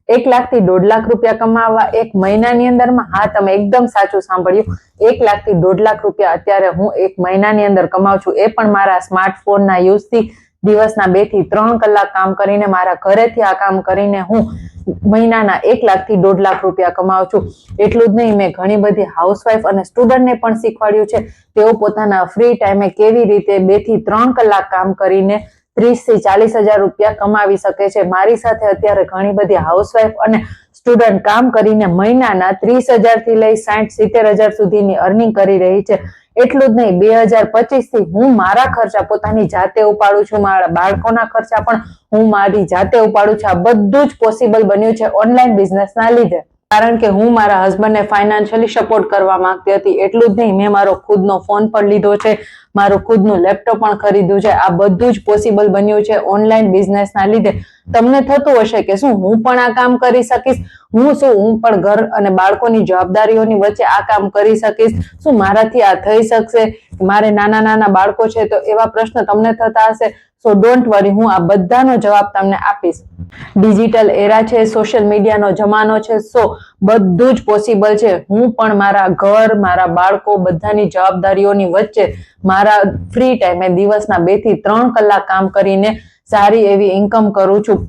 1 લાખ થી 1.5 લાખ રૂપિયા કમાવા એક મહિનાની અંદરમાં? હા, તમે એકદમ સાચું સાંભળ્યું. 1 લાખ થી 1.5 લાખ રૂપિયા અત્યારે હું એક મહિનાની અંદર કમાઉં છું. એ પણ મારા સ્માર્ટફોનના યુઝથી. દિવસના 2 થી 3 કલાક કામ કરીને, મારા ઘરેથી આ કામ કરીને હું મહિનાના 1 લાખ થી 1.5 લાખ રૂપિયા કમાઉં છું. એટલું જ નહીં, મેં ઘણી બધી હાઉસવાઈફ અને સ્ટુડન્ટને પણ શીખવાડ્યું છે. તેઓ પોતાના ફ્રી ટાઈમે કેવી રીતે 2 થી 3 કલાક કામ કરીને 30 થી 40 હજાર રૂપિયા કમાવી શકે છે. મારી સાથે અત્યારે ઘણી બધી હાઉસવાઈફ અને સ્ટુડન્ટ કામ કરીને મહિનાના 30,000 થી લઈ 60-70 હજાર સુધીની અર્નિંગ કરી રહી છે. એટલું જ નહીં, 2025 થી હું મારા ખર્ચા પોતાની જાતે ઉપાડું છું. મારા બાળકોના ખર્ચા પણ હું મારી જાતે ઉપાડું છું. આ બધું જ પોસિબલ બન્યું છે ઓનલાઈન બિઝનેસના લીધે. કારણ કે હું મારા હસબન્ડને ફાઇનાન્શિયલી સપોર્ટ કરવા માંગતી હતી. એટલું જ નહીં, મેં મારો ખુદનો ફોન પણ લીધો છે, મારું ખુદનું લેપટોપ પણ ખરીદ્યું છે. આ બધું જ પોસિબલ બન્યું છે ઓનલાઈન બિઝનેસના લીધે. તમને થતું હશે કે શું હું પણ આ કામ કરી શકીશ? હું પણ ઘર અને બાળકોની જવાબદારીઓની વચ્ચે આ કામ કરી શકીશ? શું મારાથી આ થઈ શકશે? મારે નાના નાના બાળકો છે, તો એવા પ્રશ્ન તમને થતા હશે. સો ડોન્ટ વરી, હું આ બધાનો જવાબ તમને આપીશ. ડિજિટલ એરા છે, સોશિયલ મીડિયાનો જમાનો છે, સો બધું જ પોસિબલ છે. હું પણ મારા ઘર, મારા બાળકો બધાની જવાબદારીઓની વચ્ચે મારા ફ્રી ટાઈમે દિવસના 2 થી 3 કલાક કામ કરીને સારી એવી ઇન્કમ કરું છું.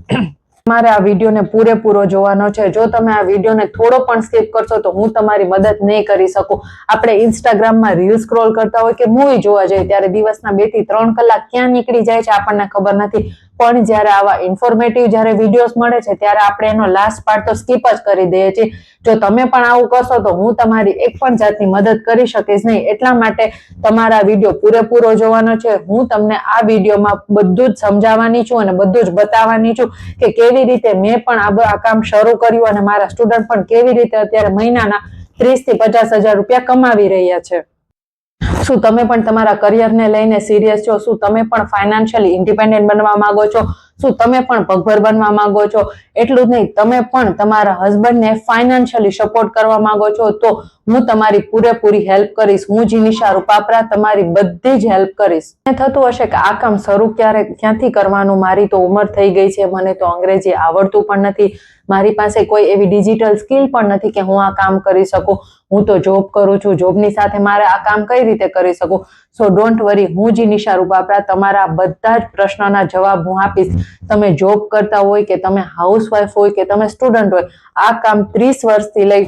તમારે આ વિડીયોને પૂરેપૂરો જોવાનો છે. જો તમે આ વિડીયોને થોડો પણ સ્કીપ કરશો તો હું તમારી મદદ નહીં કરી શકું. આપણે ઇન્સ્ટાગ્રામમાં રીલ સ્ક્રોલ કરતા હોય કે મૂવી જોવા જઈએ ત્યારે દિવસના 2 થી 3 કલાક ક્યાં નીકળી જાય છે આપણને ખબર નથી. પણ જ્યારે આવા ઇન્ફોર્મેટિવ જ્યારે વિડીયોઝ મળે છે ત્યારે આપણે એનો લાસ્ટ પાર્ટ તો સ્કીપ જ કરી દઈએ છીએ. જો તમે પણ આવું કરશો તો હું તમારી એક પણ જાતની મદદ કરી શકીશ નહીં. એટલા માટે તમારા વિડીયો પૂરેપૂરો જોવાનો છે. હું તમને આ વિડીયોમાં બધું જ સમજાવવાની છું અને બધું જ બતાવવાની છું કે કેવી રીતે મેં પણ આ કામ શરૂ કર્યું અને મારા સ્ટુડન્ટ પણ કેવી રીતે અત્યારે મહિનાના 30 થી 50 હજાર રૂપિયા કમાવી રહ્યા છે. શું તમે પણ તમારા કરિયરને લઈને સિરિયસ છો? શું તમે પણ ફાઇનાન્શિયલી ઇન્ડિપેન્ડન્ટ બનવા માંગો છો? શું તમે પણ પગભર બનવા માંગો છો? એટલું જ નહીં, તમે પણ તમારા હસબન્ડને ફાઇનાન્શિયલી સપોર્ટ કરવા માંગો છો? તો હું તમારી પૂરેપૂરી હેલ્પ કરીશ. હું જીનિશા રૂપાપરા તમારી બધી જ હેલ્પ કરીશ. મને થતું હશે કે આ કામ શરૂ ક્યાંથી કરવાનું? મારી તો ઉંમર થઈ ગઈ છે, મને તો અંગ્રેજી આવડતું પણ નથી, મારી પાસે કોઈ એવી ડિજિટલ સ્કિલ પણ નથી કે હું આ કામ કરી શકું. હું તો જોબ કરું છું, જોબની સાથે મારે આ કામ કઈ રીતે કરી શકું? સો ડોન્ટ વરી, હું જીનિશા રૂપાપરા તમારા બધા જ પ્રશ્નોના જવાબ હું આપીશ. તમે જોબ કરતા હોય કે તમે હાઉસવાઈફ હોય કે તમે સ્ટુડન્ટ હોય, આ કામ 30 વર્ષથી લઈ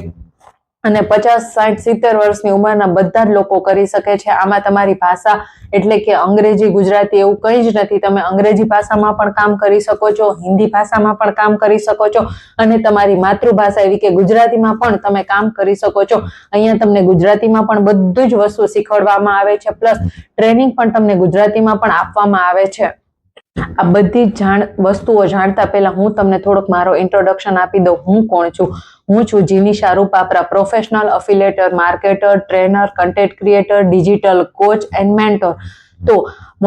અને 50, 60, 70 વર્ષની ઉંમરના બધા જ લોકો કરી શકે છે. આમાં તમારી ભાષા એટલે કે અંગ્રેજી, ગુજરાતી એવું કંઈ જ નથી. તમે અંગ્રેજી ભાષામાં પણ કામ કરી શકો છો, હિન્દી ભાષામાં પણ કામ કરી શકો છો અને તમારી માતૃભાષા એવી કે ગુજરાતીમાં પણ તમે કામ કરી શકો છો. અહીંયા તમને ગુજરાતીમાં પણ બધું જ વસ્તુ શીખવાડવામાં આવે છે, પ્લસ ટ્રેનિંગ પણ તમને ગુજરાતીમાં પણ આપવામાં આવે છે. આ બધી જ વસ્તુઓ જાણતા પહેલા હું તમને થોડોક મારો ઇન્ટ્રોડક્શન આપી દઉં. હું કોણ છું? હું છું Jinisha Rupapara, professional affiliator, marketer, trainer, content creator, digital coach and mentor. તો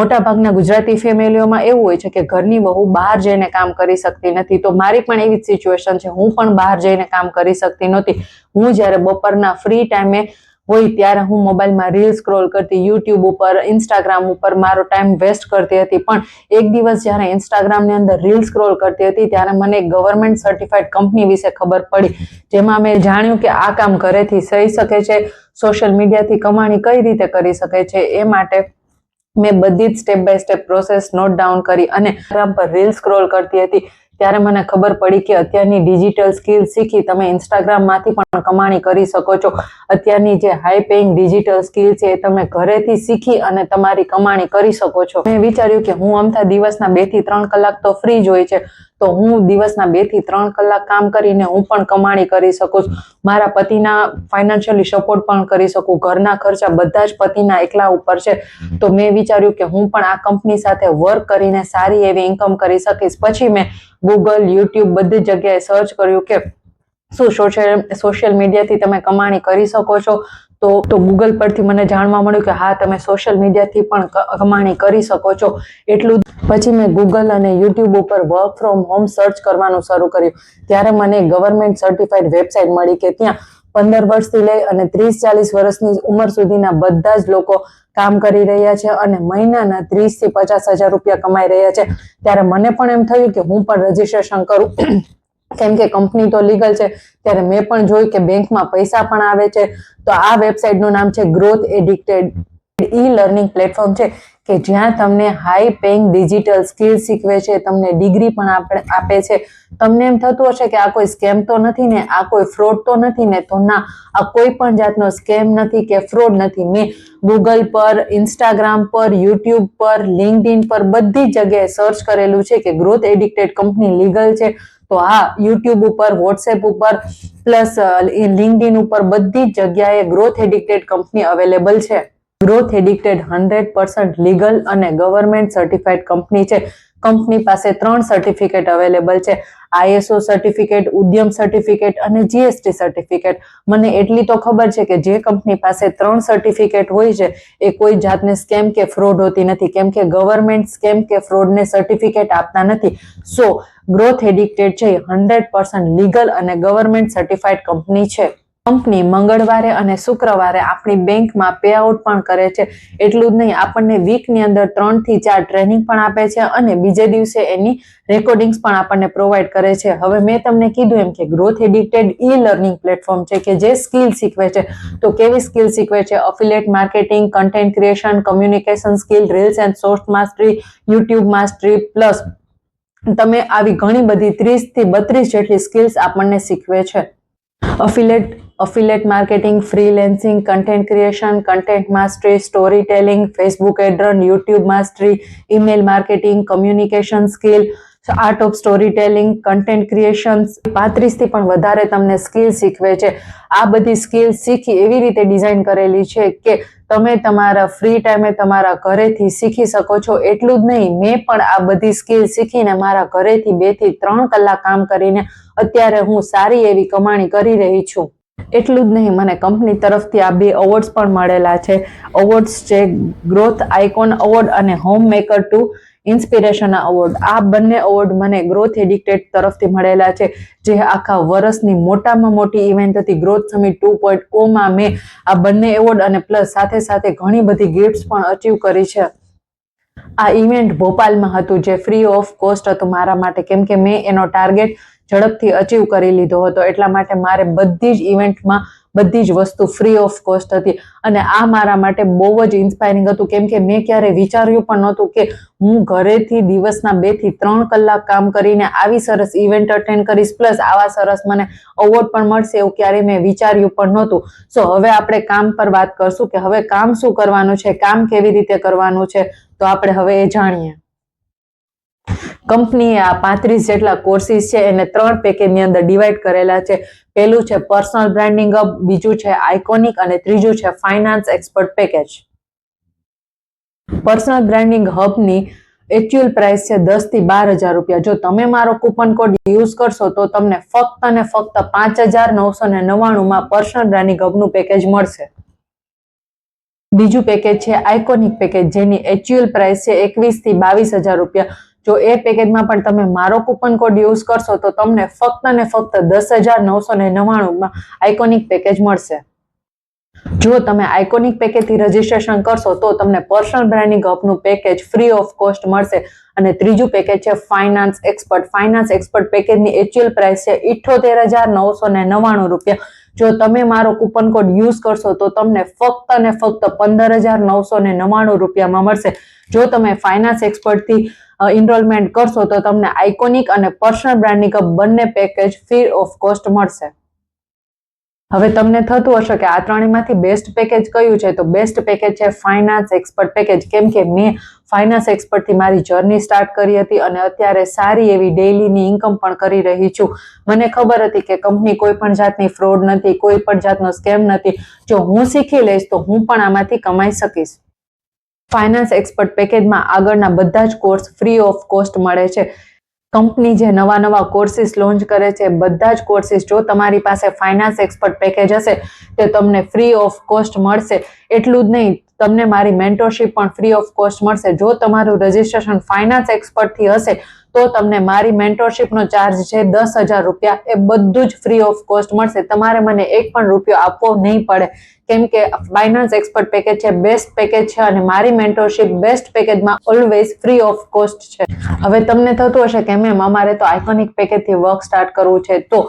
મોટાભાગના ગુજરાતી ફેમિલીઓમાં એવું હોય છે કે ઘરની વહુ બહાર જઈને કામ કરી શકતી નથી. તો મારી પણ એવી જ સિચ્યુએશન છે. હું પણ બહાર જઈને કામ કરી શકતી નહોતી. હું જ્યારે બપોરના ફ્રી ટાઈમે હોય ત્યારે હું મોબાઈલમાં રીલ સ્ક્રોલ કરતી, યુટ્યુબ ઉપર, ઇન્સ્ટાગ્રામ ઉપર મારો ટાઈમ વેસ્ટ કરતી હતી. પણ એક દિવસ જ્યારે ઇન્સ્ટાગ્રામની અંદર રીલ સ્ક્રોલ કરતી હતી ત્યારે મને ગવર્મેન્ટ સર્ટિફાઈડ કંપની વિશે ખબર પડી, જેમાં મેં જાણ્યું કે આ કામ ઘરેથી થઈ શકે છે, સોશિયલ મીડિયાથી કમાણી કઈ રીતે કરી શકે છે. એ માટે મેં બધી જ step by step process note down કરી અને ઇન્સ્ટાગ્રામ પર રીલ સ્ક્રોલ કરતી હતી. ત્યારે મને ખબર પડી કે અત્યારની ડિજિટલ સ્કિલ શીખી તમે ઇન્સ્ટાગ્રામમાંથી પણ કમાણી કરી શકો છો. અત્યારની જે હાઈ પેઇંગ ડિજિટલ સ્કિલ છે એ તમે ઘરેથી શીખી અને તમારી કમાણી કરી શકો છો. મેં વિચાર્યું કે હું અમથા દિવસના 2 થી 3 કલાક તો ફ્રી જ હોય છે, તો હું દિવસના 2 થી 3 કલાક કામ કરીને હું પણ કમાણી કરી શકું છું. મારા પતિના ફાઇનાન્શિયલી સપોર્ટ પણ કરી શકું. ઘરના ખર્ચા બધા જ પતિના એકલા ઉપર છે. તો મેં વિચાર્યું કે હું પણ આ કંપની સાથે વર્ક કરીને સારી એવી ઇન્કમ કરી શકીશ. પછી મેં ગૂગલ, યુટ્યુબ બધી જગ્યાએ સર્ચ કર્યું કે શું સોશિયલ મીડિયાથી તમે કમાણી કરી શકો છો. તો ગૂગલ પરથી મને જાણવા મળ્યું કે હા, તમે સોશિયલ મીડિયાથી પણ કમાણી કરી શકો છો. એટલું પછી મેં ગૂગલ અને યુટ્યુબ ઉપર વર્ક ફ્રોમ હોમ સર્ચ કરવાનું શરૂ કર્યું. ત્યારે મને ગવર્મેન્ટ સર્ટિફાઈડ વેબસાઇટ મળી કે ત્યાં 15 વર્ષથી લઈ અને 30-40 વર્ષની ઉંમર સુધીના બધા જ લોકો કામ કરી રહ્યા છે અને મહિનાના 30 થી 50 હજાર રૂપિયા કમાઈ રહ્યા છે. ત્યારે મને પણ એમ થયું કે હું પણ રજીસ્ટ્રેશન કરું કેમ કે કંપની તો લીગલ છે, ત્યારે મેં પણ જોયું કે બેંકમાં પૈસા પણ આવે છે. તો આ વેબસાઇટનું નામ છે ગ્રોથ એડિક્ટેડ લર્નિંગ પ્લેટફોર્મ છે, કે જ્યાં તમને હાઈ પેઇંગ ડિજિટલ સ્કિલ શીખવે છે, તમને ડિગ્રી પણ આપે છે. તમને એમ થતું હશે કે આ કોઈ સ્કેમ તો નથી ને, આ કોઈ ફ્રોડ તો નથી ને? તો ના, આ કોઈ પણ જાતનો સ્કેમ નથી કે ફ્રોડ નથી. મેં ગૂગલ પર, ઇન્સ્ટાગ્રામ પર, યુટ્યુબ પર, લિંક્ડઇન પર બધી જ જગ્યાએ સર્ચ કરેલું છે કે ગ્રોથ એડિક્ટેડ કંપની લીગલ છે. તો હા, યુટ્યુબ ઉપર, વોટ્સએપ ઉપર પ્લસ લિંક્ડઇન ઉપર બધી જ જગ્યાએ ગ્રોથ એડિક્ટેડ કંપની અવેલેબલ છે. ગ્રોથ એડિક્ટેડ 100% લીગલ અને ગવર્મેન્ટ સર્ટિફાઈડ કંપની છે. કંપની પાસે 3 સર્ટિફિકેટ અવેલેબલ છે: ISO સર્ટિફિકેટ, ઉદ્યમ સર્ટિફિકેટ અને GST સર્ટિફિકેટ. મને એટલી તો ખબર છે કે જે કંપની પાસે 3 સર્ટિફિકેટ હોય છે એ કોઈ જાતને સ્કેમ કે ફ્રોડ હોતી નથી, કેમ કે ગવર્મેન્ટ સ્કેમ કે ફ્રોડને સર્ટિફિકેટ આપતા નથી. સો ગ્રોથ એડિક્ટેડ છે 100% લીગલ અને ગવર્મેન્ટ સર્ટિફાઈડ કંપની છે. કંપની મંગળવારે અને શુક્રવારે આપણી બેંકમાં પે આઉટ પણ કરે છે. એટલું જ નહીં, આપણને વીકની અંદર 3 થી 4 ટ્રેનિંગ પણ આપે છે અને બીજે દિવસે એની રેકોર્ડિંગ્સ પણ આપણને પ્રોવાઈડ કરે છે. હવે મેં તમને કીધું એમ કે ગ્રોથ એડિક્ટેડ લર્નિંગ પ્લેટફોર્મ છે કે જે સ્કિલ શીખવે છે. તો કેવી સ્કિલ શીખવે છે? Affiliate marketing, content creation, communication skill, reels and short mastery, YouTube mastery plus તમે આવી ઘણી બધી 30 થી 32 જેટલી સ્કિલ્સ આપણને શીખવે છે. Affiliate marketing, freelancing, content creation, content mastery, storytelling, Facebook ad run, YouTube mastery, email marketing, communication skill, art of storytelling, content creation, 35 થી પણ વધારે તમને સ્કિલ શીખવે છે. આ બધી સ્કિલ શીખી એવી રીતે ડિઝાઇન કરેલી છે કે તમે તમારા ફ્રી ટાઈમે તમારા ઘરેથી શીખી શકો છો. એટલું જ નહીં, મેં પણ આ બધી સ્કિલ શીખીને મારા ઘરેથી 2 થી 3 કલાક કામ કરીને અત્યારે હું સારી એવી કમાણી કરી રહી છું. એટલું જ નહીં, મને કંપની તરફથી આ 2 અવોર્ડ્સ પણ મળેલા છે. અવોર્ડ્સ છે ગ્રોથ આઇકોન અવોર્ડ અને home maker to inspiration award. આ બંને અવોર્ડ મને ગ્રોથ એડિક્ટેડ તરફથી મળેલા છે, જે આખા વર્ષની મોટામાં મોટી ઇવેન્ટ હતી ગ્રોથ સમિટ 2.0 માં મેં આ બંને એવોર્ડ અને પ્લસ સાથે સાથે ઘણી બધી ગિફ્ટ્સ પણ અચીવ કરી છે. આ ઇવેન્ટ ભોપાલમાં હતું, જે ફ્રી ઓફ કોસ્ટ હતું મારા માટે, કેમ કે મેં એનો ટાર્ગેટ ઝડપથી અચીવ કરી લીધો હતો. એટલા માટે મારે બધી જ ઇવેન્ટમાં બધી જ વસ્તુ ફ્રી ઓફ કોસ્ટ હતી અને આ મારા માટે બહુ જ ઇન્સ્પાયરિંગ હતું, કેમ કે મેં ક્યારેય વિચાર્યું પણ નહોતું કે હું ઘરેથી દિવસના 2 થી 3 કલાક કામ કરીને આવી સરસ ઇવેન્ટ અટેન્ડ કરીશ, પ્લસ આવા સરસ મને અવોર્ડ પણ મળશે, એવું ક્યારેય મેં વિચાર્યું પણ નહોતું. સો હવે આપણે કામ પર વાત કરશું કે હવે કામ શું કરવાનું છે, કામ કેવી રીતે કરવાનું છે, તો આપણે હવે એ જાણીએ. કંપનીએ આ 35 જેટલા કોર્સિસ છે એને 3 પેકેજની અંદર ડિવાઈડ કરેલા છે. પહેલું છે પર્સનલ બ્રાન્ડિંગ હબ, બીજું છે આઇકોનિક અને ત્રીજું છે finance expert package. Personal branding હબની એક્ચ્યુઅલ પ્રાઇસ છે 10 થી 12,000 રૂપિયા. જો તમે મારો કૂપન કોડ યુઝ કરશો તો તમને ફક્ત અને ફક્ત 5,999 માં પર્સનલ બ્રાન્ડિંગ હબનું પેકેજ મળશે. બીજું પેકેજ છે આઇકોનિક પેકેજ, જેની એક્ચ્યુઅલ પ્રાઇસ છે 21 થી 22,000 રૂપિયા. જો એ પેકેજમાં પણ તમે મારો કૂપન કોડ યુઝ કરશો તો તમને ફક્ત અને ફક્ત 10,999 માં આઇકોનિક પેકેજ મળશે. જો તમે આઇકોનિક પેકેજથી રજીસ્ટ્રેશન કરશો તો તમને પર્સનલ બ્રાન્ડિંગ હબનું પેકેજ ફ્રી ઓફ કોસ્ટ મળશે. અને ત્રીજું પેકેજ છે ફાઇનાન્સ એક્સપર્ટ. ફાઇનાન્સ એક્સપર્ટ પેકેજની એક્ચ્યુઅલ પ્રાઇસ છે 78,999 રૂપિયા. જો તમે મારો કૂપન કોડ યુઝ કરશો તો તમને ફક્ત અને ફક્ત 15,999 રૂપિયામાં મળશે. જો તમે ફાઇનાન્સ એક્સપર્ટથી ઇનરોલમેન્ટ કરશો તો તમને આઇકોનિક અને પર્સનલ બ્રાન્ડિંગ હબ બંને પેકેજ ફ્રી ઓફ કોસ્ટ મળશે. હવે તમને થતું હશે કે આ ત્રણેયમાંથી બેસ્ટ પેકેજ કયું છે, તો બેસ્ટ પેકેજ છે ફાઇનાન્સ એક્સપર્ટ પેકેજ, કેમ કે મેં ફાઇનાન્સ એક્સપર્ટથી મારી જર્ની સ્ટાર્ટ કરી હતી અને અત્યારે સારી એવી ડેઈલીની ઇન્કમ પણ કરી રહી છું. મને ખબર હતી કે કંપની કોઈ પણ જાતની ફ્રોડ નથી, કોઈ પણ જાતનો સ્કેમ નથી. જો હું શીખી લઈશ તો હું પણ આમાંથી કમાઈ શકીશ. ફાઇનાન્સ એક્સપર્ટ પેકેજમાં આગળના બધા જ કોર્સ ફ્રી ઓફ કોસ્ટ મળે છે. કંપની જે નવા કોર્સિસ લોન્ચ કરે છે, બધા જ કોર્સિસ જો તમારી પાસે ફાઇનાન્સ એક્સપર્ટ પેકેજ હશે તે તમને ફ્રી ઓફ કોસ્ટ મળશે. એટલું જ નહીં, તમને મારી મેન્ટરશીપ પણ ફ્રી ઓફ કોસ્ટ મળશે. જો તમારું રજીસ્ટ્રેશન ફાઇનાન્સ એક્સપર્ટ થી હશે તો તમને મારી મેન્ટરશીપનો ચાર્જ છે 10,000 રૂપિયા. એ બધું જ ફ્રી ઓફ કોસ્ટ મળશે. તમારે મને એક પણ રૂપિયો આપવો નહીં પડે, કેમ કે ફાઇનાન્સ એક્સપર્ટ પેકેજ છે, બેસ્ટ પેકેજ છે અને મારી મેન્ટરશીપ બેસ્ટ પેકેજમાં ઓલવેઝ ફ્રી ઓફ કોસ્ટ છે. હવે તમને થતું હશે કે મેમ અમારે તો આઇકોનિક પેકેજથી વર્ક સ્ટાર્ટ કરવું છે, તો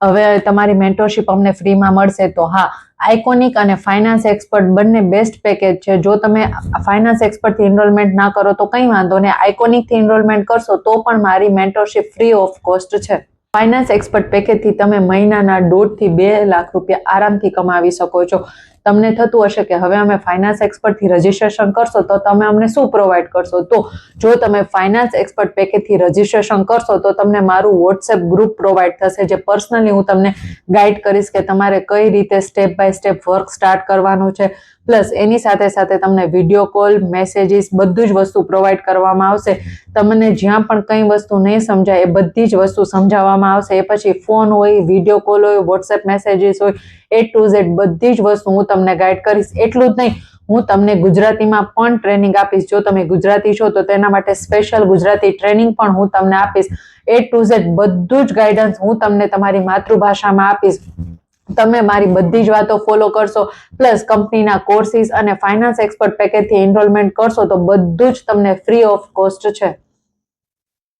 હવે તમારી મેન્ટરશીપ અમને ફ્રીમાં મળશે. તો હા, આઇકોનિક અને ફાઇનાન્સ એક્સપર્ટ બંને બેસ્ટ પેકેજ છે. જો તમે ફાઇનાન્સ એક્સપર્ટથી એનરોલમેન્ટ ના કરો તો કંઈ વાંધો નહીં, આઇકોનિકથી એનરોલમેન્ટ કરશો તો પણ મારી મેન્ટરશીપ ફ્રી ઓફ કોસ્ટ છે. ફાઇનાન્સ એક્સપર્ટ પેકેજથી તમે મહિનાના 1.5 થી 2 લાખ રૂપિયા આરામથી કમાવી શકો છો. તમને થતું હશે કે હવે અમે ફાઇનાન્સ એક્સપર્ટથી રજીસ્ટ્રેશન કરશો તો તમે અમને શું પ્રોવાઈડ કરશો? તો જો તમે ફાઇનાન્સ એક્સપર્ટ પેકેજથી રજીસ્ટ્રેશન કરશો તો તમને મારું વોટ્સએપ ગ્રુપ પ્રોવાઈડ થશે, જે પર્સનલી હું તમને ગાઈડ કરીશ કે તમારે કઈ રીતે step by step work start કરવાનું છે. પ્લસ એની સાથે સાથે તમને વિડીયો કોલ, મેસેજીસ બધું જ વસ્તુ પ્રોવાઈડ કરવામાં આવશે. તમને જ્યાં પણ કઈ વસ્તુ નહીં સમજાય એ બધી જ વસ્તુ સમજાવવામાં આવશે. એ પછી ફોન હોય, વિડીયો કોલ હોય, વોટ્સએપ મેસેજીસ હોય, A to Z બધી જ વસ્તુ હું તમને ગાઈડ કરીશ. એટલું જ નહીં, હું તમને ગુજરાતીમાં પણ ટ્રેનિંગ આપીશ. જો તમે ગુજરાતી છો તો તેના માટે સ્પેશિયલ ગુજરાતી ટ્રેનિંગ પણ હું તમને આપીશ. A to Z બધું જ ગાઈડન્સ હું તમને તમારી માતૃભાષામાં આપીશ. તમે મારી બધી જ વાતો ફોલો કરશો, પ્લસ કંપનીના કોર્સિસ અને ફાઇનાન્સ એક્સપર્ટ પેકેજથી એનરોલમેન્ટ કરશો તો બધું જ તમને ફ્રી ઓફ કોસ્ટ છે.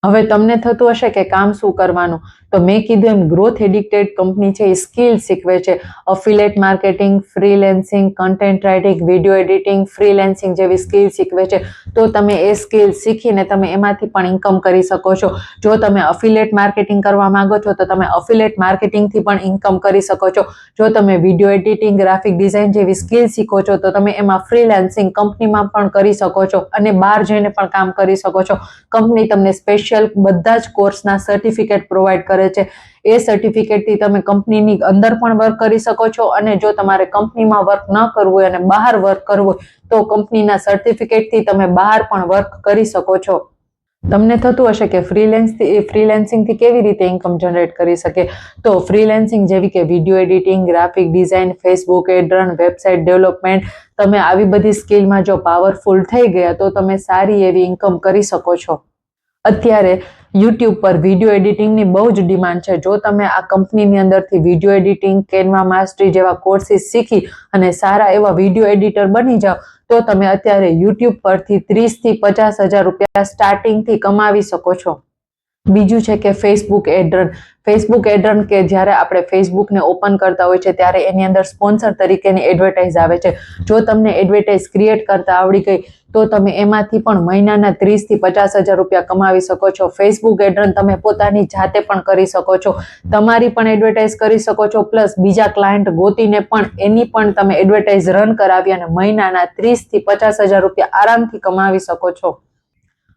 હવે તમને થતું હશે કે કામ શું કરવાનું, તો મેં કીધું એમ ગ્રોથ એડિક્ટેડ કંપની છે, એ સ્કિલ શીખવે છે. Affiliate marketing, freelancing, content writing, video editing, freelancing જેવી સ્કિલ શીખવે છે. તો તમે એ સ્કિલ શીખીને તમે એમાંથી પણ ઇન્કમ કરી શકો છો. જો તમે અફિલિએટ માર્કેટિંગ કરવા માંગો છો તો તમે અફિલિએટ માર્કેટિંગથી પણ ઇન્કમ કરી શકો છો. જો તમે વિડીયો એડિટિંગ, ગ્રાફિક ડિઝાઇન જેવી સ્કિલ શીખો છો તો તમે એમાં ફ્રીલેન્સિંગ કંપનીમાં પણ કરી શકો છો અને બહાર જઈને પણ કામ કરી શકો છો. કંપની તમને સ્પેશિયલ બધા જ કોર્સના સર્ટિફિકેટ પ્રોવાઈડ કરે છે. એ સર્ટિફિકેટથી તમે કંપનીની અંદર પણ વર્ક કરી શકો છો અને જો તમારે કંપનીમાં વર્ક ન કરવું હોય અને બહાર વર્ક કરવું હોય તો કંપનીના સર્ટિફિકેટથી તમે બહાર પણ વર્ક કરી શકો છો. તમને થતું હશે કે ફ્રીલેન્સિંગથી કેવી રીતે ઇન્કમ જનરેટ કરી શકે, તો ફ્રીલેન્સિંગ જેવી કે video editing, graphic design, Facebook ad run, website development, તમે આવી બધી સ્કિલમાં જો પાવરફુલ થઈ ગયા તો તમે સારી એવી ઇન્કમ કરી શકો છો. અત્યારે યુટ્યુબ પર વિડીયો એડિટિંગની બહુ જ ડિમાન્ડ છે. જો તમે આ કંપનીની અંદરથી વિડીયો એડિટિંગ, કેનવા માસ્ટરી જેવા કોર્સિસ શીખી અને સારા એવા વિડીયો એડિટર બની જાઓ તો તમે અત્યારે યુટ્યુબ પરથી 30 થી 50,000 રૂપિયા સ્ટાર્ટિંગથી કમાવી શકો છો. બીજું છે કે Facebook ad run. Facebook ad run કે જ્યારે આપણે ફેસબુકને ઓપન કરતા હોય છે ત્યારે એની અંદર સ્પોન્સર તરીકેની એડવર્ટાઇઝ આવે છે. જો તમને એડવર્ટાઇઝ ક્રિએટ કરતા આવડી ગઈ તો તમે એમાંથી પણ મહિનાના 30 થી 50,000 રૂપિયા કમાવી શકો છો. ફેસબુક એડ રન તમે પોતાની જાતે પણ કરી શકો છો. તમારી પણ એડવર્ટાઇઝ કરી શકો છો, પ્લસ બીજા ક્લાયન્ટ ગોતીને પણ એની પણ તમે એડવર્ટાઇઝ રન કરાવી અને મહિનાના 30 થી 50,000 રૂપિયા આરામથી કમાવી શકો છો.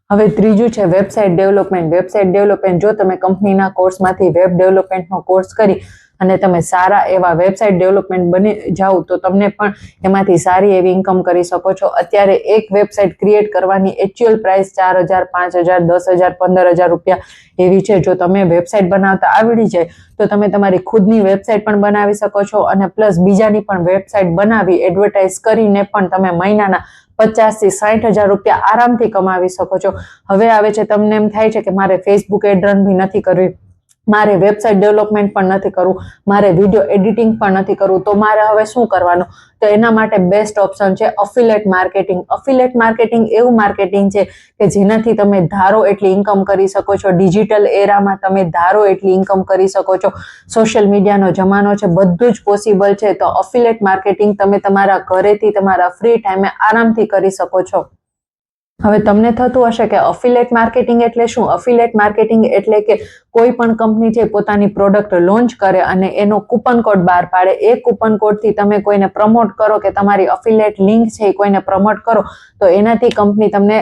હવે ત્રીજું છે વેબસાઇટ ડેવલપમેન્ટ. વેબસાઇટ ડેવલપમેન્ટ, જો તમે કંપનીના કોર્સમાંથી વેબ ડેવલપમેન્ટનો કોર્સ કરી અને તમે સારા એવા વેબસાઇટ ડેવલપમેન્ટ બની જાઓ તો તમને પણ એમાંથી સારી એવી ઇન્કમ કરી શકો છો. અત્યારે એક વેબસાઇટ ક્રિએટ કરવાની એક્ચ્યુઅલ પ્રાઇસ 4,000, 5,000, 10,000, 15,000 રૂપિયા એવી છે. જો તમે વેબસાઇટ બનાવતા આવડી જાય તો તમે તમારી ખુદની વેબસાઇટ પણ બનાવી શકો છો અને પ્લસ બીજાની પણ વેબસાઇટ બનાવી એડવર્ટાઇઝ કરીને પણ તમે મહિનાના 50,000 થી 60,000 રૂપિયા આરામથી કમાવી શકો છો. હવે આવે છે, તમને એમ થાય છે કે મારે ફેસબુક એડ રન બી નથી કરવી, મારે વેબસાઇટ ડેવલપમેન્ટ પણ નથી કરવું, મારે વિડીયો એડિટિંગ પણ નથી કરવું, તો મારે હવે શું કરવાનું? તો એના માટે બેસ્ટ ઓપ્શન છે અફિલિએટ માર્કેટિંગ. અફિલિએટ માર્કેટિંગ એવું માર્કેટિંગ છે કે જેનાથી તમે ધારો એટલી ઇન્કમ કરી શકો છો. ડિજિટલ એરામાં તમે ધારો એટલી ઇન્કમ કરી શકો છો. સોશિયલ મીડિયાનો જમાનો છે, બધું જ પોસિબલ છે. તો અફિલિએટ માર્કેટિંગ તમે તમારા ઘરેથી તમારા ફ્રી ટાઈમે આરામથી કરી શકો છો. હવે તમને થતું હશે કે અફિલિએટ માર્કેટિંગ એટલે શું? અફિલિએટ માર્કેટિંગ એટલે કે કોઈ પણ કંપની છે પોતાની પ્રોડક્ટ લોન્ચ કરે અને એનો કૂપન કોડ બહાર પાડે. એ કૂપન કોડથી તમે કોઈને પ્રમોટ કરો કે તમારી અફિલિએટ લિંક છે એ કોઈને પ્રમોટ કરો તો એનાથી કંપની તમને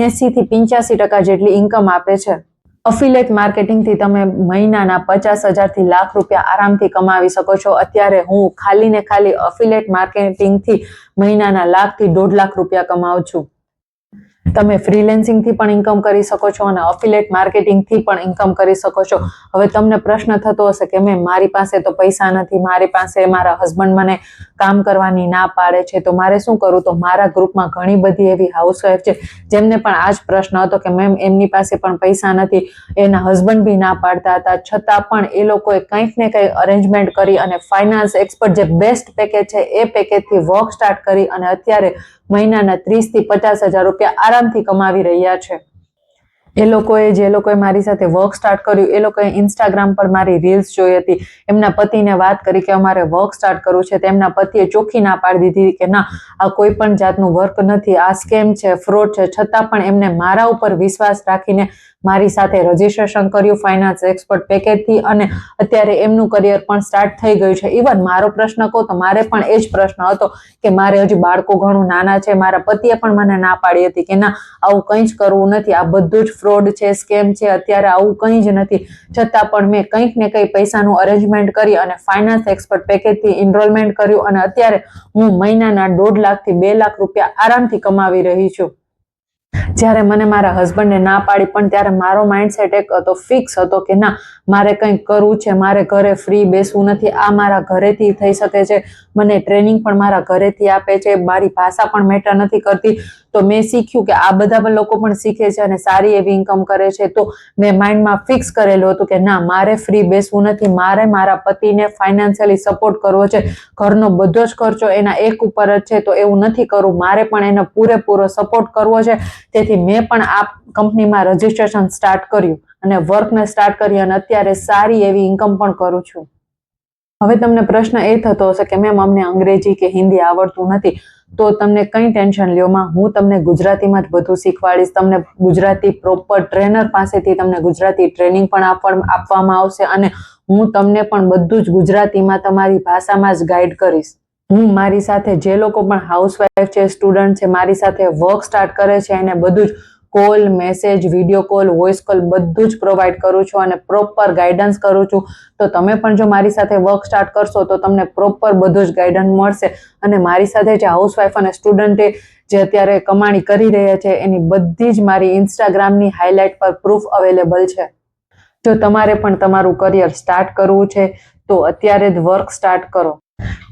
80 થી 85% જેટલી ઇન્કમ આપે છે. અફિલિએટ માર્કેટિંગથી તમે મહિનાના 50,000 થી લાખ રૂપિયા આરામથી કમાવી શકો છો. અત્યારે હું ખાલી ને ખાલી અફિલિએટ માર્કેટિંગથી મહિનાના 1 લાખ થી 1.5 લાખ રૂપિયા કમાઉં છું. તમે ફ્રીલેન્સિંગ થી પણ ઇન્કમ કરી શકો છો અને અફિલિએટ માર્કેટિંગ થી પણ ઇન્કમ કરી શકો છો. હવે તમને પ્રશ્ન થતો હશે કે મેં મારી પાસે તો પૈસા નથી, મારી પાસે મારા હસબન્ડ મને કામ કરવાની ના પાડે છે, તો મારે શું કરવું? તો મારા ગ્રુપમાં ઘણી બધી એવી હાઉસવાઈફ છે જેમને પણ આ જ પ્રશ્ન હતો કે મેમ એમની પાસે પણ પૈસા નથી, એના હસબન્ડ બી ના પાડતા હતા, છતાં પણ એ લોકોએ કંઈક ને કંઈક અરેન્જમેન્ટ કરી અને ફાઇનાન્સ એક્સપર્ટ જે બેસ્ટ પેકેજ છે એ પેકેજથી વર્ક સ્ટાર્ટ કરી અને અત્યારે મહિનાના 30 થી 50,000 રૂપિયા આરામથી કમાવી રહ્યા છે. જે લોકોએ મારી સાથે વર્ક સ્ટાર્ટ કર્યું એ લોકોએ ઇન્સ્ટાગ્રામ પર મારી રીલ્સ જોઈ હતી, એમના પતિને વાત કરી કે અમારે વર્ક સ્ટાર્ટ કરવું છે, તેમના પતિએ ચોખ્ખી ના પાડી દીધી કે ના, આ કોઈ પણ જાતનું વર્ક નથી, આ સ્કેમ છે, ફ્રોડ છે, છતાં પણ એમને મારા ઉપર વિશ્વાસ રાખીને મારી સાથે રજીસ્ટ્રેશન કર્યું ફાઇનાન્સ એક્સપર્ટ પેકેજથી અને અત્યારે એમનું કરિયર પણ સ્ટાર્ટ થઈ ગયું છે. ઇવન મારો પ્રશ્ન કહું તો મારે પણ એ જ પ્રશ્ન હતો કે મારે હજી બાળકો ઘણું નાના છે, મારા પતિએ પણ મને ના પાડી હતી કે ના આવું કંઈ જ કરવું નથી, આ બધું જ ફ્રોડ છે, સ્કેમ છે, અત્યારે આવું કંઈ જ નથી, છતાં પણ મેં કંઈક ને કંઈ પૈસાનું અરેન્જમેન્ટ કરી અને ફાઇનાન્સ એક્સપર્ટ પેકેજથી એનરોલમેન્ટ કર્યું અને અત્યારે હું મહિનાના 1.5 લાખથી 2 લાખ રૂપિયા આરામથી કમાવી રહી છું. જ્યારે મને મારા હસબન્ડને ના પાડી પણ ત્યારે મારો માઇન્ડસેટ એક હતો, ફિક્સ હતો કે ના મારે કંઈક કરવું છે, મારે ઘરે ફ્રી બેસવું નથી, આ મારા ઘરેથી થઈ શકે છે, મને ટ્રેનિંગ પણ મારા ઘરેથી આપે છે, મારી ભાષા પણ મેટર નથી કરતી, તો મેં શીખ્યું કે આ બધા લોકો પણ શીખે છે અને સારી એવી ઇન્કમ કરે છે, તો મેં માઇન્ડમાં ફિક્સ કરેલું હતું કે ના મારે ફ્રી બેસવું નથી, મારે મારા પતિને ફાઇનાન્શિયલી સપોર્ટ કરવો છે, ઘરનો બધો જ ખર્ચો એના એક ઉપર જ છે, તો એવું નથી કરવું, મારે પણ એનો પૂરેપૂરો સપોર્ટ કરવો છે. તેથી મેં પણ આ કંપનીમાં રજીસ્ટ્રેશન સ્ટાર્ટ કર્યું અને વર્કને સ્ટાર્ટ કરી અને અત્યારે સારી એવી ઇન્કમ પણ કરું છું. હવે તમને પ્રશ્ન એ થતો હશે કે મેમ અમને અંગ્રેજી કે હિન્દી આવડતું નથી, તો તમને કંઈ ટેન્શન લ્યો માં, હું તમને ગુજરાતીમાં જ બધું શીખવાડીશ, તમને ગુજરાતી પ્રોપર ટ્રેનર પાસેથી તમને ગુજરાતી ટ્રેનિંગ પણ આપવામાં આવશે અને હું તમને પણ બધું જ ગુજરાતીમાં તમારી ભાષામાં જ ગાઈડ કરીશ. હું મારી સાથે જે લોકો પણ હાઉસવાઈફ છે, સ્ટુડન્ટ છે, મારી સાથે વર્ક સ્ટાર્ટ કરે છે એને બધું જ call, message, video call, voice call બધું જ પ્રોવાઈડ કરું છું અને પ્રોપર ગાઈડન્સ કરું છું. તો તમે પણ જો મારી સાથે વર્ક સ્ટાર્ટ કરશો તો તમને પ્રોપર બધું જ ગાઈડન્સ મળશે અને મારી સાથે જે હાઉસવાઈફ અને સ્ટુડન્ટે જે અત્યારે કમાણી કરી રહ્યા છે એની બધી જ મારી ઇન્સ્ટાગ્રામની હાઇલાઇટ પર પ્રૂફ અવેલેબલ છે. જો તમારે પણ તમારું કરિયર સ્ટાર્ટ કરવું છે તો અત્યારે જ વર્ક સ્ટાર્ટ કરો.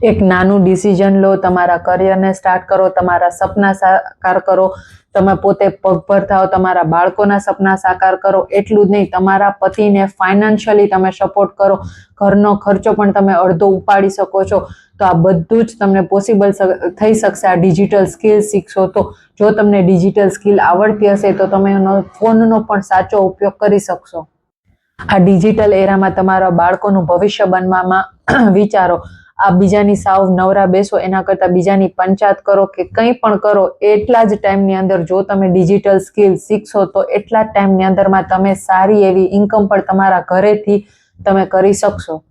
એક નાનું ડિસિઝન લો, તમારા કરિયરને સ્ટાર્ટ કરો, તમારા સપના સાકાર કરો, તમે પોતે પગભર થાઓ, તમારા બાળકોના સપના સાકાર કરો, એટલું જ નહીં તમારા પતિને ફાઇનાન્શિયલી તમે સપોર્ટ કરો, ઘરનો ખર્ચો પણ તમે અડધો ઉપાડી શકો છો. તો આ બધું જ તમને પોસિબલ થઈ શકશે આ ડિજિટલ સ્કિલ શીખશો તો. જો તમને ડિજિટલ સ્કિલ આવડતી હશે તો તમે એનો ફોનનો પણ સાચો ઉપયોગ કરી શકશો. આ ડિજિટલ એરામાં તમારા બાળકોનું ભવિષ્ય બનવામાં વિચારો. આ બીજાની સાવ નવરા બેસો એના કરતાં બીજાની પંચાયત કરો કે કંઈ પણ કરો, એટલા જ ટાઈમની અંદર જો તમે ડિજિટલ સ્કિલ શીખશો તો એટલા જ ટાઈમની અંદરમાં તમે સારી એવી ઇન્કમ પણ તમારા ઘરેથી તમે કરી શકશો.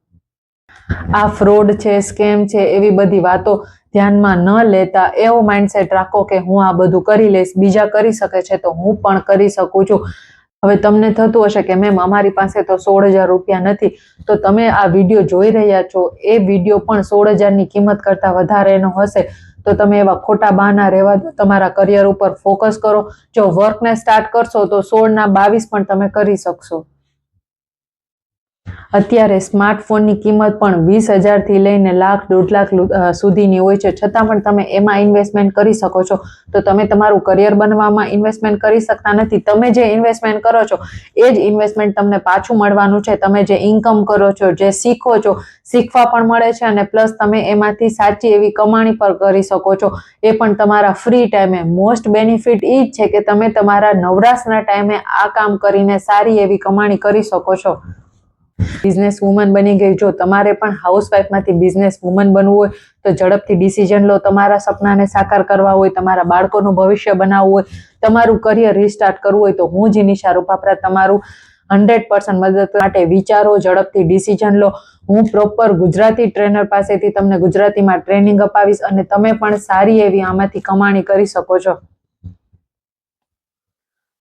આ ફ્રોડ છે, સ્કેમ છે, એવી બધી વાતો ધ્યાનમાં ન લેતા એવો માઇન્ડસેટ રાખો કે હું આ બધું કરી લઈશ, બીજા કરી શકે છે તો હું પણ કરી શકું છું. હવે તમને થતું હશે કે મેમ અમારી પાસે તો 16,000 રૂપિયા નથી, તો તમે આ વિડીયો જોઈ રહ્યા છો એ વિડીયો પણ 16,000ની કિંમત કરતાં વધારેનો હશે, તો તમે એવા ખોટા બહાના રહેવા દો, તમારા કરિયર ઉપર ફોકસ કરો. જો વર્કને સ્ટાર્ટ કરશો તો 16 ના 22 પણ તમે કરી શકશો. અત્યારે સ્માર્ટફોનની કિંમત પણ 20,000 થી લઈને લાખ, 1.5 લાખ સુધીની હોય છે, છતાં પણ તમે એમાં ઇન્વેસ્ટમેન્ટ કરી શકો છો. તો તમે તમારું કરિયર બનવામાં ઇન્વેસ્ટમેન્ટ કરી શકતા નથી. તમે જે ઇન્વેસ્ટમેન્ટ કરો છો એ જ ઇન્વેસ્ટમેન્ટ તમને પાછું મળવાનું છે. તમે જે ઇન્કમ કરો છો, જે શીખો છો, શીખવા પણ મળે છે અને પ્લસ તમે એમાંથી સાચી એવી કમાણી પણ કરી શકો છો, એ પણ તમારા ફ્રી ટાઈમે. મોસ્ટ બેનિફિટ એ જ છે કે તમે તમારા નવરાશના ટાઈમે આ કામ કરીને સારી એવી કમાણી કરી શકો છો. બિઝનેસ વુમન બની ગઈ. જો તમારે પણ હાઉસવાઈફમાંથી બિઝનેસ વુમન બનવું હોય તો ઝડપથી ડિસિઝન લો. તમારા સપનાને સાકાર કરવા હોય, તમારા બાળકોનું ભવિષ્ય બનાવવું હોય, તમારું કરિયર રિસ્ટાર્ટ કરવું હોય તો હું જીનિશા રૂપાપરા તમારું 100% મદદ માટે વિચારો, ઝડપથી ડિસિઝન લો. હું પ્રોપર ગુજરાતી ટ્રેનર પાસેથી તમને ગુજરાતીમાં ટ્રેનિંગ અપાવીશ અને તમે પણ સારી એવી આમાંથી કમાણી કરી શકો છો.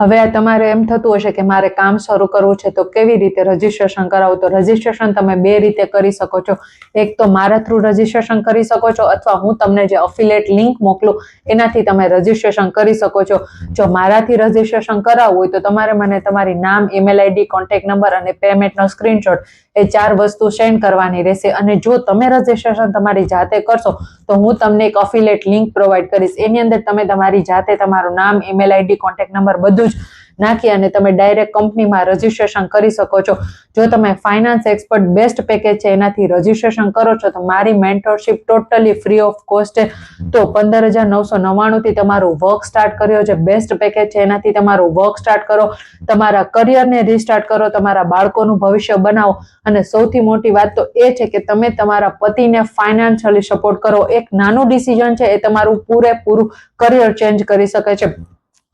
હવે આ તમારે એમ થતું હશે કે મારે કામ શરૂ કરવું છે તો કેવી રીતે રજીસ્ટ્રેશન કરાવવું? તો રજીસ્ટ્રેશન તમે બે રીતે કરી શકો છો. એક તો મારા થ્રુ રજીસ્ટ્રેશન કરી શકો છો, અથવા હું તમને જે અફિલિએટ લિંક મોકલું એનાથી તમે રજીસ્ટ્રેશન કરી શકો છો. જો મારાથી રજીસ્ટ્રેશન કરાવવું હોય તો તમારે મને તમારી નામ, ઈમેલ આઈડી, કોન્ટેક્ટ નંબર અને પેમેન્ટનો સ્ક્રીનશોટ એ 4 વસ્તુ સેન્ડ કરવાની રહેશે. અને જો તમે રજીસ્ટ્રેશન તમારી જાતે કરશો તો હું તમને એક અફિલિએટ લિંક પ્રોવાઈડ કરીશ. એની અંદર તમે તમારી જાતે તમારું નામ, ઈમેલ આઈડી, કોન્ટેક્ટ નંબર બધું જ નાખી અને તમે ડાયરેક્ટ કંપનીમાં રજીસ્ટ્રેશન કરી શકો છો. જો તમે ફાઇનાન્સ એક્સપર્ટ બેસ્ટ પેકેજ છે એનાથી રજીસ્ટ્રેશન કરો છો તો મારી mentorship totally free of cost છે. તો 15,999 થી તમારું વર્ક સ્ટાર્ટ કર્યો છે. બેસ્ટ પેકેજ છે, એનાથી તમારું વર્ક સ્ટાર્ટ કરો, તમારા કરિયરને રીસ્ટાર્ટ કરો, તમારા બાળકોનું ભવિષ્ય બનાવો. અને સૌથી મોટી વાત તો એ છે કે તમે તમારા પતિને ફાઇનાન્શિયલી સપોર્ટ કરો. એક નાનું ડિસિઝન છે એ તમારું પૂરેપૂરું કરિયર ચેન્જ કરી શકે છે.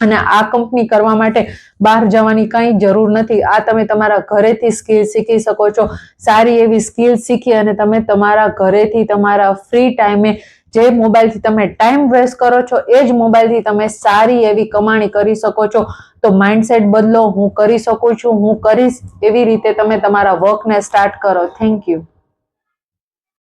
અને આ કંપની કરવા માટે બહાર જવાની કંઈ જરૂર નથી. આ તમે તમારા ઘરેથી સ્કિલ શીખી શકો છો. સારી એવી સ્કિલ શીખી અને તમે તમારા ઘરેથી તમારા ફ્રી ટાઈમે જે મોબાઈલથી તમે ટાઈમ વેસ્ટ કરો છો એ જ મોબાઈલથી તમે સારી એવી કમાણી કરી શકો છો. તો માઇન્ડસેટ બદલો. હું કરી શકું છું, હું કરીશ, એવી રીતે તમે તમારા વર્કને સ્ટાર્ટ કરો. Thank you.